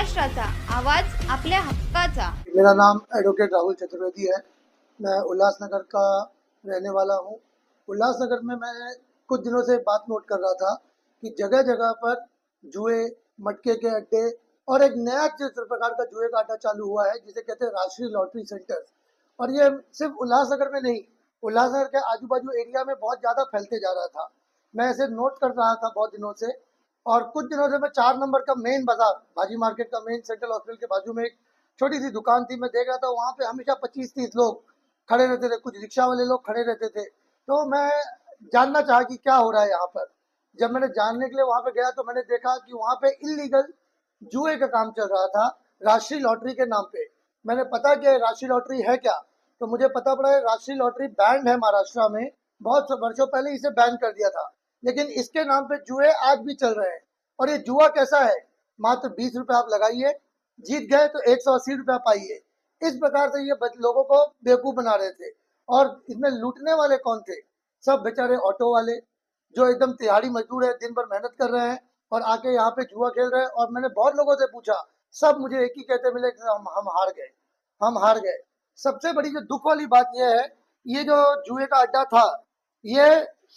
महाराष्ट्राचा आवाज आपल्या हक्काचा। मेरा नाम एडवोकेट राहुल चतुर्वेदी है। मैं उल्लासनगर का रहने वाला हूँ। उल्लासनगर में मैं कुछ दिनों से बात नोट कर रहा था कि जगह जगह पर जुए, मटके के अड्डे और एक नया जिस प्रकार का जुए का अड्डा चालू हुआ है जिसे कहते हैं राष्ट्रीय लॉटरी सेंटर। और ये सिर्फ उल्लासनगर में नहीं, उल्लासनगर के आजू बाजू एरिया में बहुत ज़्यादा फैलते जा रहा था। मैं इसे नोट कर रहा था बहुत दिनों से। और कुछ दिनों से मैं 4 नंबर का मेन बाजार भाजी मार्केट का मेन सेंट्रल हॉस्पिटल के बाजू में एक छोटी सी दुकान थी, मैं देख रहा था वहाँ पे हमेशा 25-30 लोग खड़े रहते थे, कुछ रिक्शा वाले लोग खड़े रहते थे। तो मैं जानना चाहा कि क्या हो रहा है यहाँ पर। जब मैंने जानने के लिए वहाँ पे गया तो मैंने देखा कि वहाँ पे इलीगल जुए का काम चल रहा था राष्ट्रीय लॉटरी के नाम पे। मैंने पता किया राष्ट्रीय लॉटरी है क्या, तो मुझे पता पड़ा है राष्ट्रीय लॉटरी बैंड है महाराष्ट्र में। बहुत वर्षों पहले इसे बैन कर दिया था, लेकिन इसके नाम पे जुए आज भी चल रहे हैं। और ये जुआ कैसा है, मात्र 20 रुपए आप लगाइए, जीत गए तो 180 रुपया पाइए। इस प्रकार से ये लोगों को बेवकूफ बना रहे थे। और इसमें लूटने वाले कौन थे? सब बेचारे ऑटो वाले जो एकदम तिहाड़ी मजदूर है, दिन भर मेहनत कर रहे हैं और आके यहाँ पे जुआ खेल रहे हैं। और मैंने बहुत लोगों से पूछा, सब मुझे एक ही कहते मिले कि हम हार गए, हम हार गए। सबसे बड़ी जो दुख वाली बात यह है, ये जो जुए का अड्डा था ये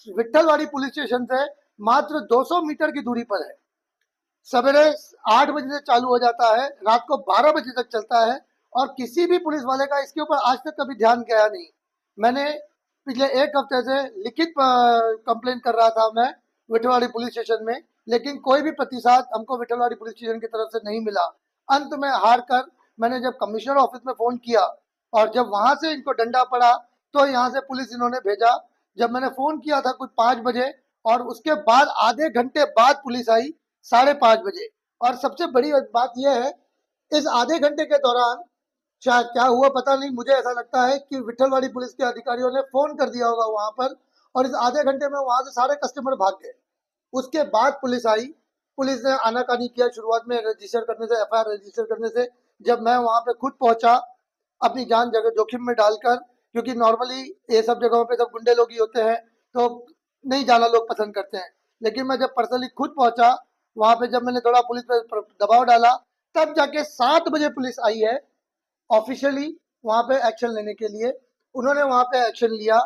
विट्ठलवाड़ी पुलिस स्टेशन से मात्र 200 मीटर की दूरी पर है। सवेरे 8 बजे से चालू हो जाता है, रात को 12 बजे तक चलता है। और किसी भी पुलिस वाले का इसके ऊपर आज तक कभी ध्यान गया नहीं। मैंने पिछले एक हफ्ते से लिखित कंप्लेन कर रहा था मैं विठलवाड़ी पुलिस स्टेशन में, लेकिन कोई भी प्रतिसाद हमको विठलवाड़ी पुलिस स्टेशन की तरफ से नहीं मिला। अंत में हार कर मैंने जब कमिश्नर ऑफिस में फ़ोन किया और जब वहाँ से इनको डंडा पड़ा तो यहाँ से पुलिस इन्होंने भेजा। जब मैंने फ़ोन किया था कुछ 5 बजे, और उसके बाद आधे घंटे बाद पुलिस आई 5:30 बजे। और सबसे बड़ी बात यह है, इस आधे घंटे के दौरान शायद क्या हुआ पता नहीं, मुझे ऐसा लगता है कि विट्ठलवाड़ी पुलिस के अधिकारियों ने फोन कर दिया होगा वहां पर, और इस आधे घंटे में वहां से सारे कस्टमर भाग गए। उसके बाद पुलिस आई, पुलिस ने आनाकानी किया शुरुआत में रजिस्टर करने से, एफआईआर रजिस्टर करने से। जब मैं वहां पे खुद पहुंचा अपनी जान जगह जोखिम में डालकर, क्योंकि नॉर्मली ये सब जगहों पे सब गुंडे लोग ही होते हैं तो नहीं जाना लोग पसंद करते हैं, लेकिन मैं जब पर्सनली खुद पहुंचा वहां पे, जब मैंने थोड़ा पुलिस पर दबाव डाला, तब जाके 7 बजे पुलिस आई है ऑफिशियली वहां पे एक्शन लेने के लिए। उन्होंने वहां पे एक्शन लिया,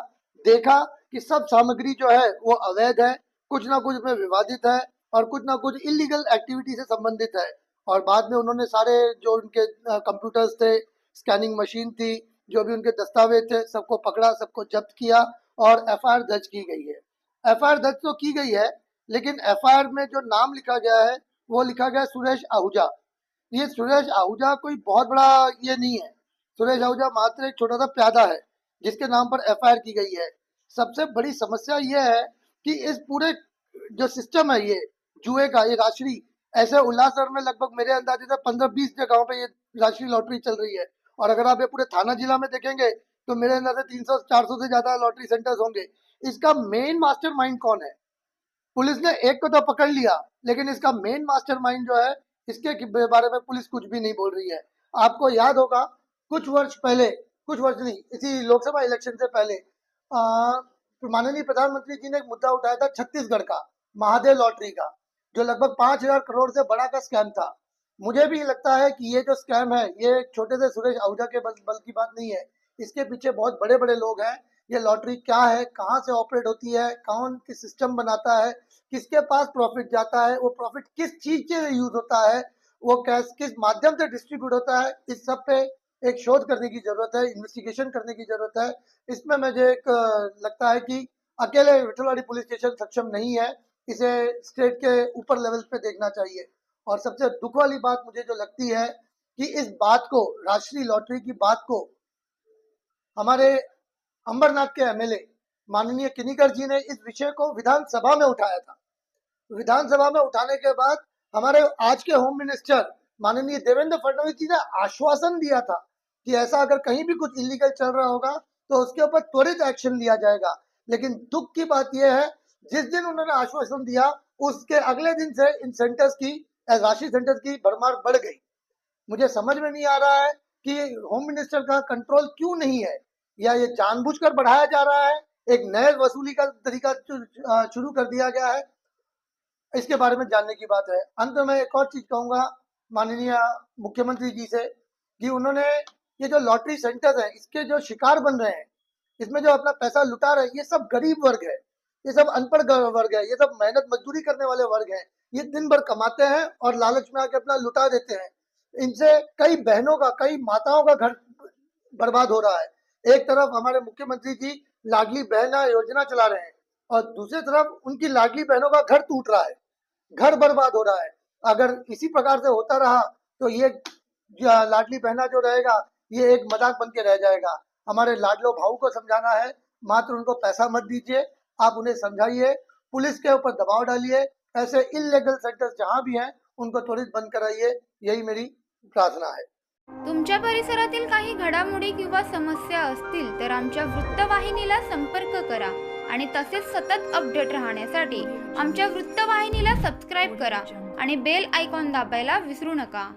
देखा कि सब सामग्री जो है वो अवैध है, कुछ ना कुछ में विवादित है और कुछ ना कुछ इलीगल एक्टिविटी से संबंधित है। और बाद में उन्होंने सारे जो उनके कंप्यूटर्स थे, स्कैनिंग मशीन थी, जो भी उनके दस्तावेज थे, सबको पकड़ा, सबको जब्त किया और एफआईआर दर्ज की गई है। एफआईआर दर्ज तो की गई है, लेकिन एफआईआर में जो नाम लिखा गया है वो लिखा गया सुरेश आहूजा। ये सुरेश आहूजा कोई बहुत बड़ा ये नहीं है। सुरेश आहूजा मात्र एक छोटा सा प्यादा है जिसके नाम पर एफआईआर की गई है। सबसे बड़ी समस्या ये है कि इस पूरे जो सिस्टम है ये जुए का, ये राष्ट्रीय, ऐसे उल्लासनगर में लगभग मेरे अंदाजे से 15-20 जगहों पे ये राष्ट्रीय लॉटरी चल रही है। और अगर आप ये पूरे थाना जिला में देखेंगे तो मेरे अंदाजे 300-400 से ज्यादा लॉटरी सेंटर्स होंगे। इसका मेन मास्टरमाइंड कौन है? पुलिस ने एक को तो पकड़ लिया, लेकिन इसका मेन मास्टरमाइंड जो है इसके बारे में पुलिस कुछ भी नहीं बोल रही है। आपको याद होगा कुछ वर्ष पहले, कुछ वर्ष नहीं, इसी लोकसभा इलेक्शन से पहले माननीय प्रधानमंत्री जी ने एक मुद्दा उठाया था छत्तीसगढ़ का, महादेव लॉटरी का, जो लगभग 5,000 करोड़ से बड़ा का स्कैम था। मुझे भी लगता है कि ये जो स्कैम है ये छोटे से सुरेश आहूजा के बल की बात नहीं है, इसके पीछे बहुत बड़े बड़े लोग हैं। ये लॉटरी क्या है, कहाँ से ऑपरेट होती है, कौन किस सिस्टम बनाता है, किसके पास प्रॉफिट जाता है, वो प्रॉफिट किस चीज से यूज होता है, वो कैस किस माध्यम से डिस्ट्रीब्यूट होता है, इस सब पे एक शोध करने की जरूरत है, इन्वेस्टिगेशन करने की जरूरत है। इसमें मुझे एक लगता है कि अकेले विठलवाड़ी पुलिस स्टेशन सक्षम नहीं है, इसे स्टेट के ऊपर लेवल पे देखना चाहिए। और सबसे दुख वाली बात मुझे जो लगती है कि इस बात को, राष्ट्रीय लॉटरी की बात को, हमारे अंबरनाथ के एमएलए माननीय किनीकर जी ने इस विषय को विधानसभा में उठाया था। विधानसभा में उठाने के बाद हमारे आज के होम मिनिस्टर माननीय देवेंद्र फडणवीस जी ने आश्वासन दिया था कि ऐसा अगर कहीं भी कुछ इलीगल चल रहा होगा तो उसके ऊपर त्वरित एक्शन लिया जाएगा। लेकिन दुख की बात यह है, जिस दिन उन्होंने आश्वासन दिया उसके अगले दिन से इन सेंटर्स की, राशि सेंटर्स की भरमार बढ़ गई। मुझे समझ में नहीं आ रहा है कि होम मिनिस्टर का कंट्रोल क्यों नहीं है, या ये जानबूझकर बढ़ाया जा रहा है, एक नए वसूली का तरीका शुरू कर दिया गया है, इसके बारे में जानने की बात है। अंत में एक और चीज कहूंगा, माननीय मुख्यमंत्री जी से कि उन्होंने ये जो लॉटरी सेंटर है इसके जो शिकार बन रहे हैं, इसमें जो अपना पैसा लुटा रहे हैं, ये सब गरीब वर्ग है, ये सब अनपढ़ वर्ग है, ये सब मेहनत मजदूरी करने वाले वर्ग हैं। ये दिन भर कमाते हैं और लालच में आके अपना लुटा देते हैं। इनसे कई बहनों का, कई माताओं का घर बर्बाद हो रहा है। एक तरफ हमारे मुख्यमंत्री जी लाडली बहना योजना चला रहे हैं और दूसरी तरफ उनकी लाडली बहनों का घर टूट रहा है, घर बर्बाद हो रहा है। अगर इसी प्रकार से होता रहा तो ये लाडली बहना जो रहेगा ये एक मजाक बन के रह जाएगा। हमारे लाडलो भाऊ को समझाना है, मात्र उनको पैसा मत दीजिए, आप उन्हें समझाइए, पुलिस के ऊपर दबाव डालिए, ऐसे इल्लीगल सेंटर्स जहां भी हैं उनको त्वरित बंद कराइए, यही मेरी प्रार्थना है। तुमच्या परिसरातील काही घडामोडी किंवा समस्या असतील तर आमच्या वृत्तवाहिनीला संपर्क करा आणि तसेच सतत अपडेट राहण्यासाठी आमच्या वृत्तवाहिनीला सबस्क्राईब करा आणि बेल आयकॉन दाबायला विसरू नका।